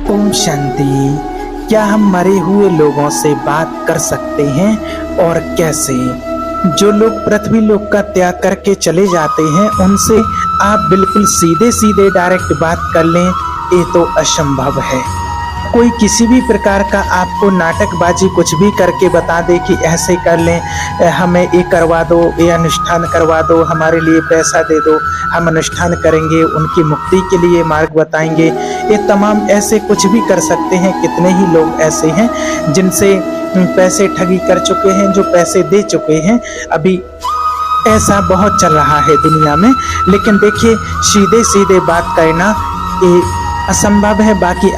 ओम शांति। क्या हम मरे हुए लोगों से बात कर सकते हैं और कैसे? जो लोग पृथ्वी लोक का त्याग करके चले जाते हैं उनसे आप बिल्कुल सीधे सीधे डायरेक्ट बात कर लें, ये तो असंभव है। कोई किसी भी प्रकार का आपको नाटकबाजी कुछ भी करके बता दे कि ऐसे कर लें, हमें ये करवा दो, ये अनुष्ठान करवा दो, हमारे लिए पैसा दे दो, हम अनुष्ठान करेंगे, उनकी मुक्ति के लिए मार्ग बताएंगे, ये तमाम ऐसे कुछ भी कर सकते हैं। कितने ही लोग ऐसे हैं जिनसे पैसे ठगी कर चुके हैं, जो पैसे दे चुके हैं। अभी ऐसा बहुत चल रहा है दुनिया में। लेकिन देखिए, सीधे सीधे बात करना ये असंभव है। बाकी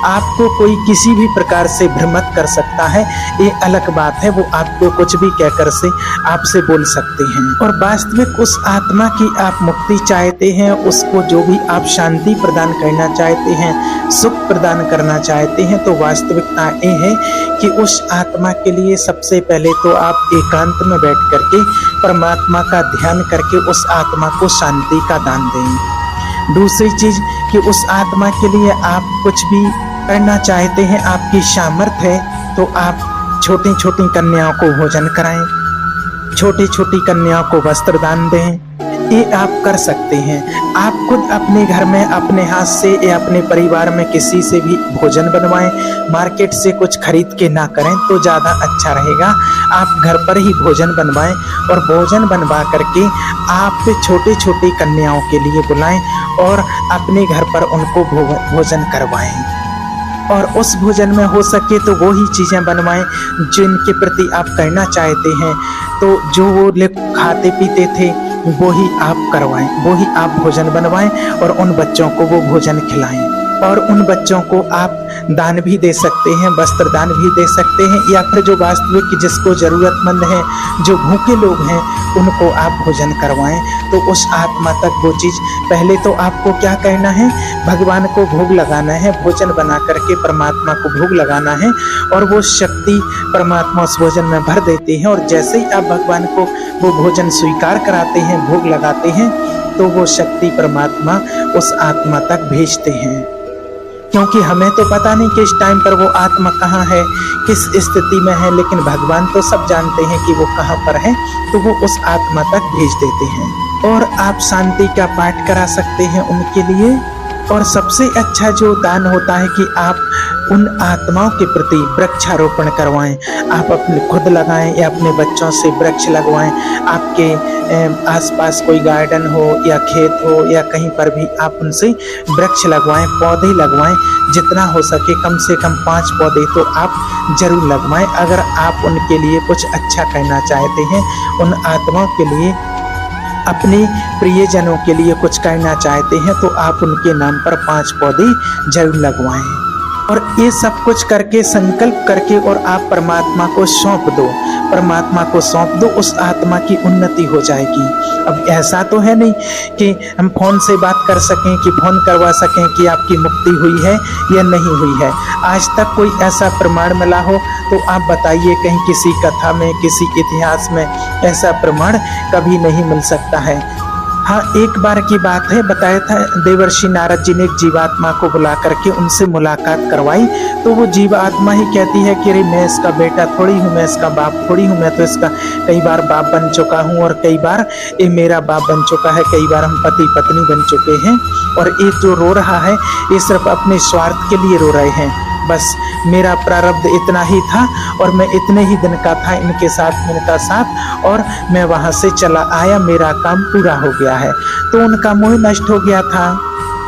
आपको कोई किसी भी प्रकार से भ्रमित कर सकता है, ये अलग बात है। वो आपको कुछ भी कहकर से आपसे बोल सकते हैं। और वास्तविक उस आत्मा की आप मुक्ति चाहते हैं, उसको जो भी आप शांति प्रदान करना चाहते हैं, सुख प्रदान करना चाहते हैं, तो वास्तविकता ये है कि उस आत्मा के लिए सबसे पहले तो आप एकांत में बैठ करके परमात्मा का ध्यान करके उस आत्मा को शांति का दान दें। दूसरी चीज कि उस आत्मा के लिए आप कुछ भी करना चाहते हैं, आपकी सामर्थ्य है तो आप छोटी छोटी कन्याओं को भोजन कराएं, छोटी छोटी कन्याओं को वस्त्र दान दें, ये आप कर सकते हैं। आप खुद अपने घर में अपने हाथ से या अपने परिवार में किसी से भी भोजन बनवाएं, मार्केट से कुछ खरीद के ना करें तो ज़्यादा अच्छा रहेगा। आप घर पर ही भोजन बनवाएं और भोजन बनवा करके आप छोटी छोटी कन्याओं के लिए बुलाएं और अपने घर पर उनको भोजन करवाएं। और उस भोजन में हो सके तो वो ही चीज़ें बनवाएं जिनके प्रति आप करना चाहते हैं। तो जो वो लोग खाते पीते थे वो ही आप करवाएं, वो ही आप भोजन बनवाएं और उन बच्चों को वो भोजन खिलाएं। और उन बच्चों को आप दान भी दे सकते हैं, वस्त्र दान भी दे सकते हैं, या फिर जो वास्तविक जिसको ज़रूरतमंद है, जो भूखे लोग हैं, उनको आप भोजन करवाएं। तो उस आत्मा तक वो चीज़, पहले तो आपको क्या करना है, भगवान को भोग लगाना है, भोजन बना करके परमात्मा को भोग लगाना है और वो शक्ति परमात्मा उस भोजन में भर देते हैं। और जैसे ही आप भगवान को वो भोजन स्वीकार कराते हैं, भोग लगाते हैं, तो वो शक्ति परमात्मा उस आत्मा तक भेजते हैं। क्योंकि हमें तो पता नहीं किस टाइम पर वो आत्मा कहाँ है, किस स्थिति में है, लेकिन भगवान तो सब जानते हैं कि वो कहाँ पर है, तो वो उस आत्मा तक भेज देते हैं। और आप शांति का पाठ करा सकते हैं उनके लिए। और सबसे अच्छा जो दान होता है कि आप उन आत्माओं के प्रति वृक्षारोपण करवाएं। आप अपने खुद लगाएं या अपने बच्चों से वृक्ष लगवाएं। आपके आसपास कोई गार्डन हो या खेत हो या कहीं पर भी आप उनसे वृक्ष लगवाएं, पौधे लगवाएं। जितना हो सके कम से कम 5 पौधे तो आप जरूर लगवाएं। अगर आप उनके लिए कुछ अच्छा करना चाहते हैं, उन आत्माओं के लिए, अपने प्रियजनों के लिए कुछ करना चाहते हैं, तो आप उनके नाम पर 5 पौधे जरूर लगवाएं। और ये सब कुछ करके संकल्प करके और आप परमात्मा को सौंप दो, परमात्मा को सौंप दो, उस आत्मा की उन्नति हो जाएगी। अब ऐसा तो है नहीं कि हम फोन से बात कर सकें, कि फोन करवा सकें कि आपकी मुक्ति हुई है या नहीं हुई है। आज तक कोई ऐसा प्रमाण मिला हो तो आप बताइए, कहीं किसी कथा में, किसी इतिहास में ऐसा प्रमाण कभी नहीं मिल सकता है। हाँ, एक बार की बात है, बताया था देवर्षि नारद जी ने एक जीवात्मा को बुला करके उनसे मुलाकात करवाई। तो वो जीवात्मा ही कहती है कि अरे मैं इसका बेटा थोड़ी हूँ, मैं इसका बाप थोड़ी हूँ, मैं तो इसका कई बार बाप बन चुका हूँ और कई बार ये मेरा बाप बन चुका है, कई बार हम पति पत्नी बन चुके हैं। और ये जो रो रहा है ये सिर्फ अपने स्वार्थ के लिए रो रहे हैं। बस मेरा प्रारब्ध इतना ही था और मैं इतने ही दिन का था इनके साथ और मैं वहाँ से चला आया, मेरा काम पूरा हो गया है। तो उनका मोह नष्ट हो गया था।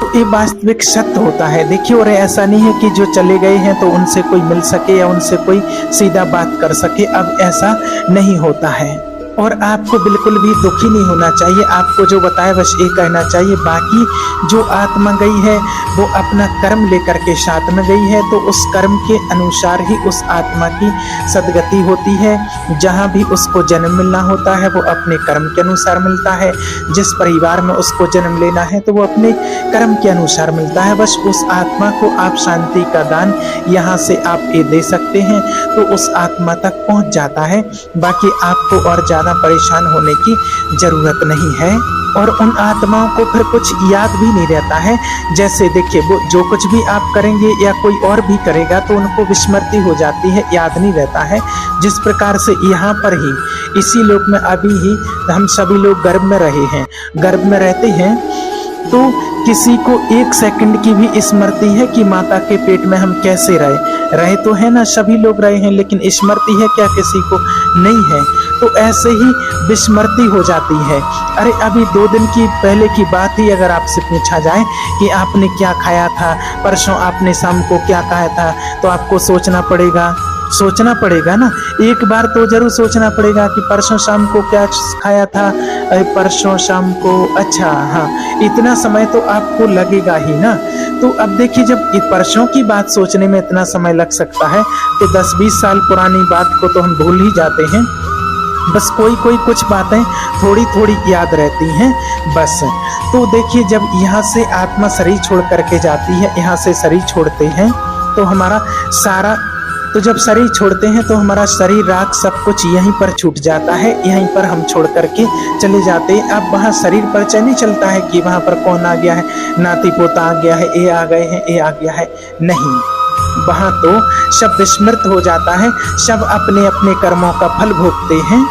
तो ये वास्तविक सत्य होता है। देखिए, और ऐसा नहीं है कि जो चले गए हैं तो उनसे कोई मिल सके या उनसे कोई सीधा बात कर सके। अब ऐसा नहीं होता है। और आपको बिल्कुल भी दुखी नहीं होना चाहिए। आपको जो बताया बस ये कहना चाहिए। बाकी जो आत्मा गई है वो अपना कर्म लेकर के साथ में गई है, तो उस कर्म के अनुसार ही उस आत्मा की सदगति होती है। जहाँ भी उसको जन्म मिलना होता है वो अपने कर्म के अनुसार मिलता है। जिस परिवार में उसको जन्म लेना है तो वो अपने कर्म के अनुसार मिलता है। बस उस आत्मा को आप शांति का दान यहाँ से आप ये दे सकते हैं तो उस आत्मा तक पहुँच जाता है। बाकी आपको और ज्यादा परेशान होने की जरूरत नहीं है। और उन आत्माओं को फिर कुछ याद भी नहीं रहता है। जैसे देखिए, वो जो कुछ भी आप करेंगे या कोई और भी करेगा तो उनको विस्मृति हो जाती है, याद नहीं रहता है। जिस प्रकार से यहाँ पर ही इसी लोक में अभी ही हम सभी लोग गर्भ में रहे हैं, गर्भ में रहते हैं तो किसी को 1 सेकंड की भी स्मृति है कि माता के पेट में हम कैसे रहे तो है ना, सभी लोग रहे हैं, लेकिन स्मृति है क्या? किसी को नहीं है। तो ऐसे ही विस्मृति हो जाती है। अरे अभी 2 दिन की पहले की बात ही अगर आपसे पूछा जाए कि आपने क्या खाया था, परसों आपने शाम को क्या खाया था, तो आपको सोचना पड़ेगा ना। एक बार तो जरूर सोचना पड़ेगा कि परसों शाम को क्या खाया था, परसों शाम को, अच्छा हाँ, इतना समय तो आपको लगेगा ही ना। तो अब देखिए, जब परसों की बात सोचने में इतना समय लग सकता है तो 10-20 साल पुरानी बात को तो हम भूल ही जाते हैं। बस कोई कुछ बातें थोड़ी थोड़ी याद रहती हैं बस। तो देखिए, जब यहाँ से आत्मा शरीर छोड़ करके जाती है, यहाँ से शरीर छोड़ते हैं तो हमारा सारा, तो जब शरीर छोड़ते हैं तो हमारा शरीर राख सब कुछ यहीं पर छूट जाता है, यहीं पर हम छोड़ करके चले जाते हैं। अब वहाँ शरीर परिचय नहीं चलता है कि वहाँ पर कौन आ गया है, नाती पोता आ गया है, ये आ गए हैं, ये आ गया है, नहीं। वहाँ तो सब विस्मृत हो जाता है, सब अपने अपने कर्मों का फल भोगते हैं।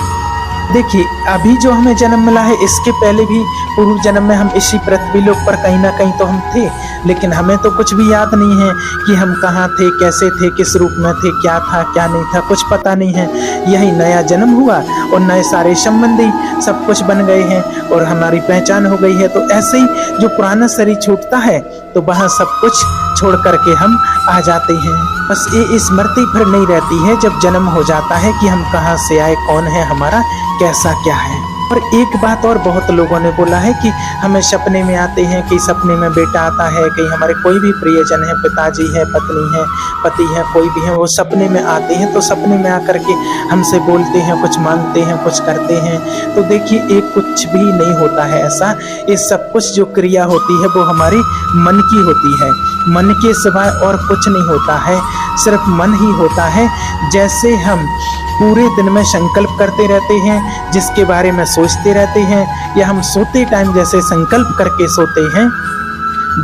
देखिए, अभी जो हमें जन्म मिला है, इसके पहले भी पूर्व जन्म में हम इसी पृथ्वी लोक पर कहीं ना कहीं तो हम थे, लेकिन हमें तो कुछ भी याद नहीं है कि हम कहाँ थे, कैसे थे, किस रूप में थे, क्या था क्या नहीं था, कुछ पता नहीं है। यही नया जन्म हुआ और नए सारे संबंधी सब कुछ बन गए हैं और हमारी पहचान हो गई है। तो ऐसे ही जो पुराना शरीर छूटता है तो वहाँ सब कुछ छोड़ करके हम आ जाते हैं। बस ये स्मृति फिर नहीं रहती है जब जन्म हो जाता है कि हम कहाँ से आए, कौन है हमारा, कैसा क्या है। और एक बात और बहुत लोगों ने बोला है कि हमें सपने में आते हैं, कि सपने में बेटा आता है, कहीं हमारे कोई भी प्रियजन है, पिताजी है, पत्नी है, पति है, कोई भी है, वो सपने में आते हैं तो सपने में आकर के हमसे बोलते हैं, कुछ मांगते हैं, कुछ करते हैं। तो देखिए, एक कुछ भी नहीं होता है ऐसा। ये सब कुछ जो क्रिया होती है वो हमारी मन की होती है, मन के सिवाय और कुछ नहीं होता है, सिर्फ मन ही होता है। जैसे हम पूरे दिन में संकल्प करते रहते हैं, जिसके बारे में सोचते रहते हैं, या हम सोते टाइम जैसे संकल्प करके सोते हैं,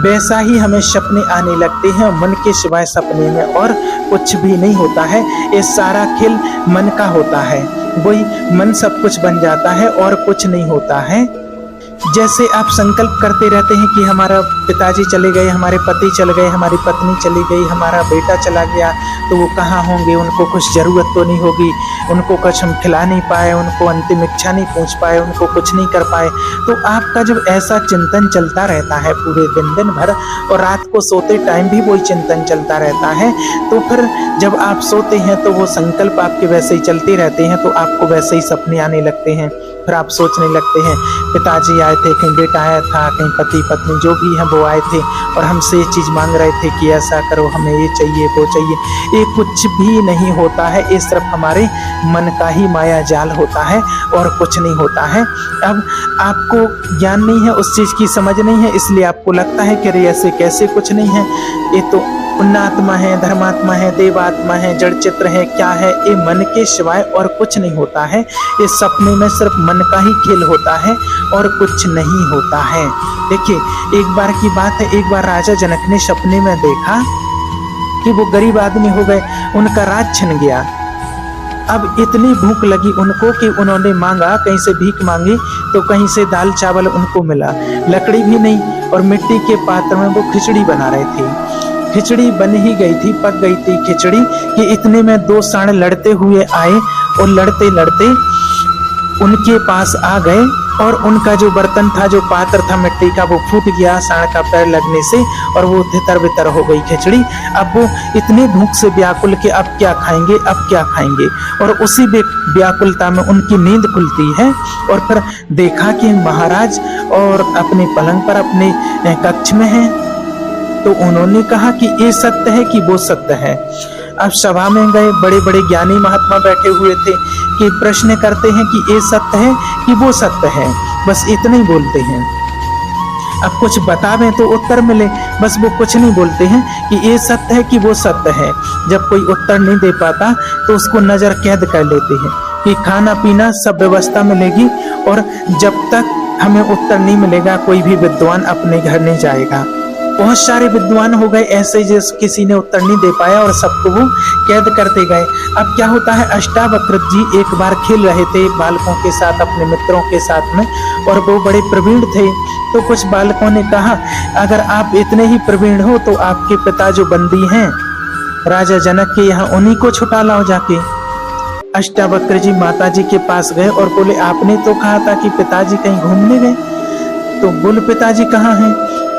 वैसा ही हमें सपने आने लगते हैं। मन के सिवाय सपने में और कुछ भी नहीं होता है। ये सारा खेल मन का होता है, वही मन सब कुछ बन जाता है और कुछ नहीं होता है। जैसे आप संकल्प करते रहते हैं कि हमारा पिताजी चले गए, हमारे पति चले गए, हमारी पत्नी चली गई, हमारा बेटा चला गया, तो वो कहाँ होंगे, उनको कुछ ज़रूरत तो नहीं होगी, उनको कुछ हम खिला नहीं पाए, उनको अंतिम इच्छा नहीं पहुँच पाए, उनको कुछ नहीं कर पाए। तो आपका जब ऐसा चिंतन चलता रहता है पूरे दिन भर, और रात को सोते टाइम भी वही चिंतन चलता रहता है, तो फिर जब आप सोते हैं तो वो संकल्प आपके वैसे ही चलते रहते हैं, तो आपको वैसे ही सपने आने लगते हैं। फिर आप सोचने लगते हैं, पिताजी आए थे, कहीं बेटा आया था, कहीं पति पत्नी जो भी है वो आए थे और हमसे ये चीज़ मांग रहे थे कि ऐसा करो, हमें ये चाहिए, वो चाहिए। ये कुछ भी नहीं होता है, ये सिर्फ हमारे मन का ही माया जाल होता है और कुछ नहीं होता है। अब आपको ज्ञान नहीं है, उस चीज़ की समझ नहीं है, इसलिए आपको लगता है कि अरे ऐसे कैसे, कुछ नहीं है, ये तो पुण्यात्मा है, धर्मात्मा है, देवात्मा है, जड़ चित्र है, क्या है, ये मन के सिवाय और कुछ नहीं होता है। ये सपने में सिर्फ मन का ही खेल होता है और कुछ नहीं होता है। देखिए, एक बार की बात है, एक बार राजा जनक ने सपने में देखा कि वो गरीब आदमी हो गए, उनका राज छिन गया। अब इतनी भूख लगी उनको कि उन्होंने मांगा, कहीं से भीख मांगी, तो कहीं से दाल चावल उनको मिला, लकड़ी भी नहीं, और मिट्टी के पात्र में वो खिचड़ी बना रहे थे। खिचड़ी बन ही गई थी, पक गई थी खिचड़ी, कि इतने में 2 सांड लड़ते हुए आए और लड़ते लड़ते उनके पास आ गए, और उनका जो बर्तन था, जो पात्र था मिट्टी का, वो फूट गया सांड का पैर लगने से, और वो तितर बितर हो गई खिचड़ी। अब वो इतने भूख से व्याकुल कि अब क्या खाएंगे, अब क्या खाएंगे, और उसी व्याकुलता में उनकी नींद खुलती है। और फिर देखा कि महाराज और अपने पलंग पर अपने कक्ष में हैं। तो उन्होंने कहा कि ये सत्य है कि वो सत्य है। अब सभा में गए, बड़े बड़े ज्ञानी महात्मा बैठे हुए थे कि प्रश्न करते हैं कि ये सत्य है कि वो सत्य है, बस इतना ही बोलते हैं। अब कुछ बतावें तो उत्तर मिले, बस वो कुछ नहीं बोलते हैं कि ये सत्य है कि वो सत्य है। जब कोई उत्तर नहीं दे पाता तो उसको नजर कैद कर लेते हैं, कि खाना पीना सब व्यवस्था मिलेगी और जब तक हमें उत्तर नहीं मिलेगा कोई भी विद्वान अपने घर नहीं जाएगा। बहुत सारे विद्वान हो गए ऐसे जिस किसी ने उत्तर नहीं दे पाया और सबको वो कैद करते गए। अब क्या होता है, अष्टावक्र जी एक बार खेल रहे थे बालकों के साथ, अपने मित्रों के साथ में, और वो बड़े प्रवीण थे। तो कुछ बालकों ने कहा, अगर आप इतने ही प्रवीण हो तो आपके पिता जो बंदी हैं राजा जनक के यहाँ, उन्हीं को छुटा लाओ जाके। अष्टावक्र जी माताजी के पास गए और बोले, आपने तो कहा था कि पिताजी कहीं घूमने गए, तो बोले पिताजी कहाँ हैं?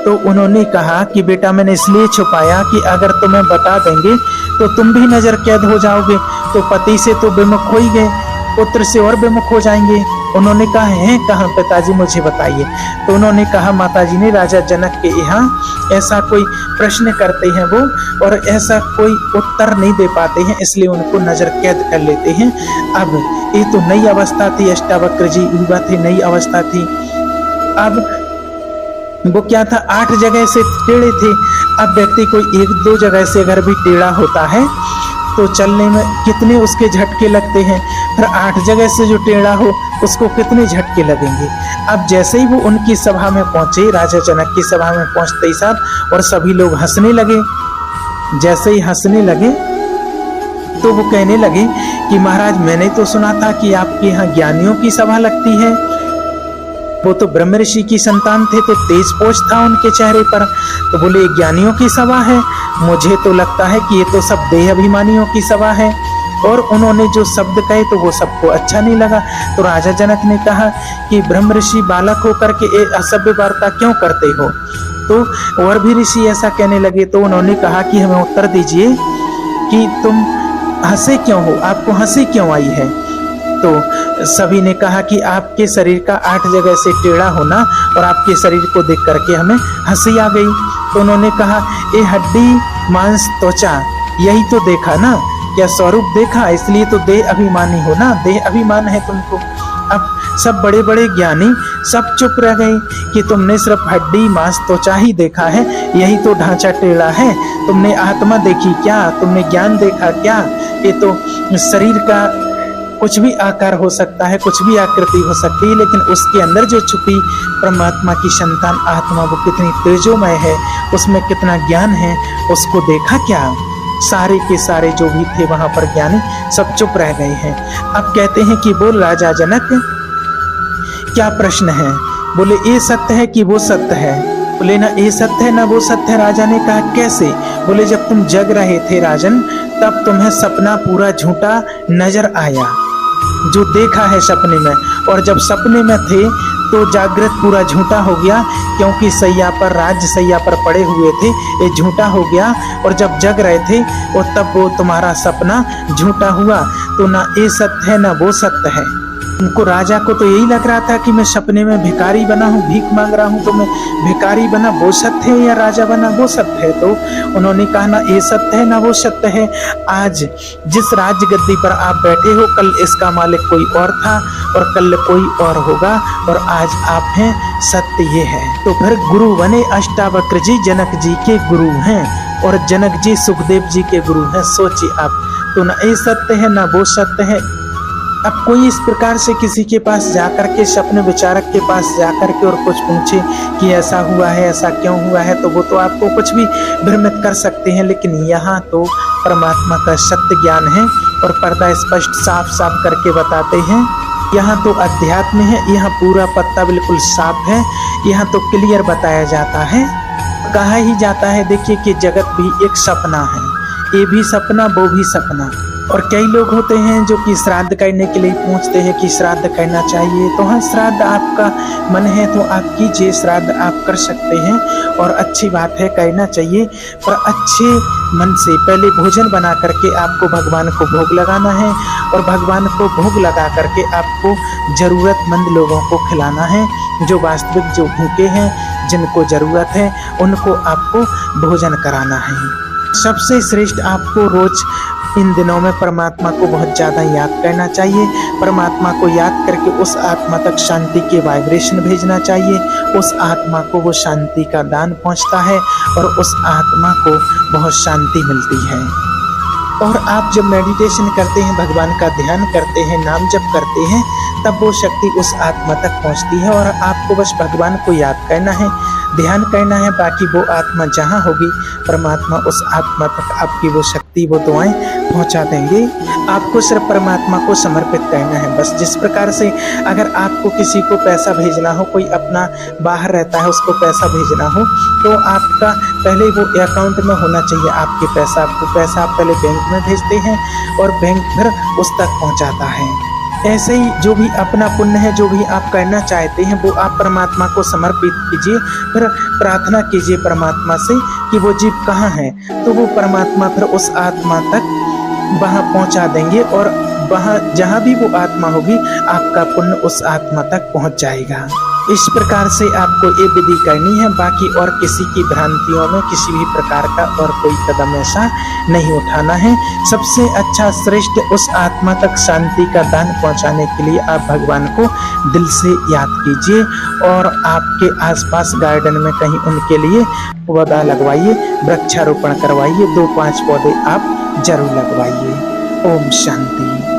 तो उन्होंने कहा कि बेटा मैंने इसलिए छुपाया कि अगर तुम्हें बता देंगे तो तुम भी नजर कैद हो जाओगे, तो पति से तो विमुख हो ही गए, पुत्र से और विमुख हो जाएंगे। उन्होंने कहा, हैं कहाँ पिताजी, मुझे बताइए। तो उन्होंने कहा, माताजी ने राजा जनक के यहाँ ऐसा कोई प्रश्न करते हैं वो, और ऐसा कोई उत्तर नहीं दे पाते हैं, इसलिए उनको नजर कैद कर लेते हैं। अब ये तो नई अवस्था थी, अष्टावक्र जी युवा थे, नई अवस्था थी। अब वो क्या था, 8 जगह से टेढ़े थे। अब व्यक्ति कोई 1-2 जगह से अगर भी टेढ़ा होता है तो चलने में कितने उसके झटके लगते हैं, फिर 8 जगह से जो टेढ़ा हो उसको कितने झटके लगेंगे। अब जैसे ही वो उनकी सभा में पहुंचे, राजा जनक की सभा में पहुंचते ही साथ, और सभी लोग हंसने लगे। जैसे ही हंसने लगे तो वो कहने लगे कि महाराज मैंने तो सुना था कि आपके यहाँ ज्ञानियों की सभा लगती है। वो तो ब्रह्म ऋषि की संतान थे तो तेज पोष था उनके चेहरे पर, तो बोले ज्ञानियों की सभा है, मुझे तो लगता है कि ये तो सब देह अभिमानियों की सभा है। और उन्होंने जो शब्द कहे तो वो सबको अच्छा नहीं लगा। तो राजा जनक ने कहा कि ब्रह्म ऋषि बालक होकर के असभ्य वार्ता क्यों करते हो? तो और भी ऋषि ऐसा कहने लगे। तो उन्होंने कहा कि हमें उत्तर दीजिए कि तुम हंसे क्यों हो, आपको हंसी क्यों आई है? तो सभी ने कहा कि आपके शरीर का 8 जगह से टेढ़ा होना और आपके शरीर को देख करके हमें हंसी आ गई। तो उन्होंने कहा, ये हड्डी मांस त्वचा यही तो देखा ना, क्या स्वरूप देखा? इसलिए तो देह अभिमानी हो ना, देह अभिमान है तुमको। अब सब बड़े बड़े ज्ञानी सब चुप रह गए कि तुमने सिर्फ हड्डी मांस त्वचा ही देखा है, यही तो ढांचा टेढ़ा है। तुमने आत्मा देखी क्या? तुमने ज्ञान देखा क्या? ये तो शरीर का कुछ भी आकार हो सकता है, कुछ भी आकृति हो सकती है, लेकिन उसके अंदर जो छुपी परमात्मा की संतान आत्मा वो कितनी तेजोमय है, उसमें कितना ज्ञान है, उसको देखा क्या? सारे के सारे जो भी थे वहां पर ज्ञानी सब चुप रह गए हैं। अब कहते हैं कि बोल राजा जनक क्या प्रश्न है? बोले ये सत्य है कि वो सत्य है? बोले ना ये सत्य है ना वो सत्य है। राजा ने कहा कैसे? बोले जब तुम जग रहे थे राजन, तब तुम्हें सपना पूरा झूठा नजर आया, जो देखा है सपने में, और जब सपने में थे तो जागृत पूरा झूठा हो गया, क्योंकि सैया पर राज्य सैया पर पड़े हुए थे, ये झूठा हो गया। और जब जग रहे थे और तब वो तुम्हारा सपना झूठा हुआ। तो ना ये सत्य है ना वो सत्य है। उनको राजा को तो यही लग रहा था कि मैं सपने में भिखारी बना हूँ, भीख मांग रहा हूँ, तो मैं भिखारी बना वो सत्य है या राजा बना वो सत्य है? तो उन्होंने कहा ना ये सत्य है ना वो सत्य है। आज जिस राज गद्दी पर आप बैठे हो, कल इसका मालिक कोई और था और कल कोई और होगा, और आज आप हैं, सत्य ये है। तो फिर गुरु बने अष्टावक्र जी, जनक जी के गुरु हैं, और जनक जी सुखदेव जी के गुरु हैं। सोचिए आप, तो ना ये सत्य है ना वो सत्य है। अब कोई इस प्रकार से किसी के पास जाकर के, सपने विचारक के पास जाकर के और कुछ पूछे कि ऐसा हुआ है, ऐसा क्यों हुआ है, तो वो तो आपको कुछ भी भ्रमित कर सकते हैं। लेकिन यहाँ तो परमात्मा का सत्य ज्ञान है और पर्दा स्पष्ट साफ साफ करके बताते हैं। यहाँ तो अध्यात्म है, यहाँ पूरा पत्ता बिल्कुल साफ है, यहाँ तो क्लियर बताया जाता है, कहा ही जाता है देखिए कि जगत भी एक सपना है, ये भी सपना वो भी सपना। और कई लोग होते हैं जो कि श्राद्ध करने के लिए पूछते हैं कि श्राद्ध करना चाहिए, तो हाँ श्राद्ध आपका मन है तो आप कीजिए, श्राद्ध आप कर सकते हैं और अच्छी बात है, करना चाहिए। पर अच्छे मन से पहले भोजन बना करके आपको भगवान को भोग लगाना है, और भगवान को भोग लगा करके आपको ज़रूरतमंद लोगों को खिलाना है, जो वास्तविक जो भूखे हैं, जिनको ज़रूरत है, उनको आपको भोजन कराना है। सबसे श्रेष्ठ आपको रोज इन दिनों में परमात्मा को बहुत ज़्यादा याद करना चाहिए। परमात्मा को याद करके उस आत्मा तक शांति के वाइब्रेशन भेजना चाहिए, उस आत्मा को वो शांति का दान पहुंचता है और उस आत्मा को बहुत शांति मिलती है। और आप जब मेडिटेशन करते हैं, भगवान का ध्यान करते हैं, नाम जप करते हैं, तब वो शक्ति उस आत्मा तक पहुंचती है और आपको बस भगवान को याद करना है, ध्यान करना है। बाकी वो आत्मा जहाँ होगी, परमात्मा उस आत्मा तक आपकी वो शक्ति, वो दुआएं पहुंचा देंगे। आपको सिर्फ परमात्मा को समर्पित करना है बस। जिस प्रकार से अगर आपको किसी को पैसा भेजना हो, कोई अपना बाहर रहता है, उसको पैसा भेजना हो, तो आपका पहले वो अकाउंट में होना चाहिए आपके पैसा। आपको पैसा आप पहले बैंक में भेजते हैं और बैंक फिर उस तक पहुंचाता है। ऐसे ही जो भी अपना पुण्य है, जो भी आप करना चाहते हैं, वो आप परमात्मा को समर्पित कीजिए। फिर प्रार्थना कीजिए परमात्मा से कि वो जीव कहाँ है, तो वो परमात्मा फिर उस आत्मा तक वहाँ पहुँचा देंगे और वहाँ जहाँ भी वो आत्मा होगी, आपका पुण्य उस आत्मा तक पहुँच जाएगा। इस प्रकार से आपको ये विधि करनी है। बाकी और किसी की भ्रांतियों में किसी भी प्रकार का और कोई कदम ऐसा नहीं उठाना है। सबसे अच्छा श्रेष्ठ उस आत्मा तक शांति का दान पहुंचाने के लिए आप भगवान को दिल से याद कीजिए और आपके आसपास गार्डन में कहीं उनके लिए पौधा लगवाइए, वृक्षारोपण करवाइए, 2-5 पौधे आप जरूर लगवाइए। ओम शांति।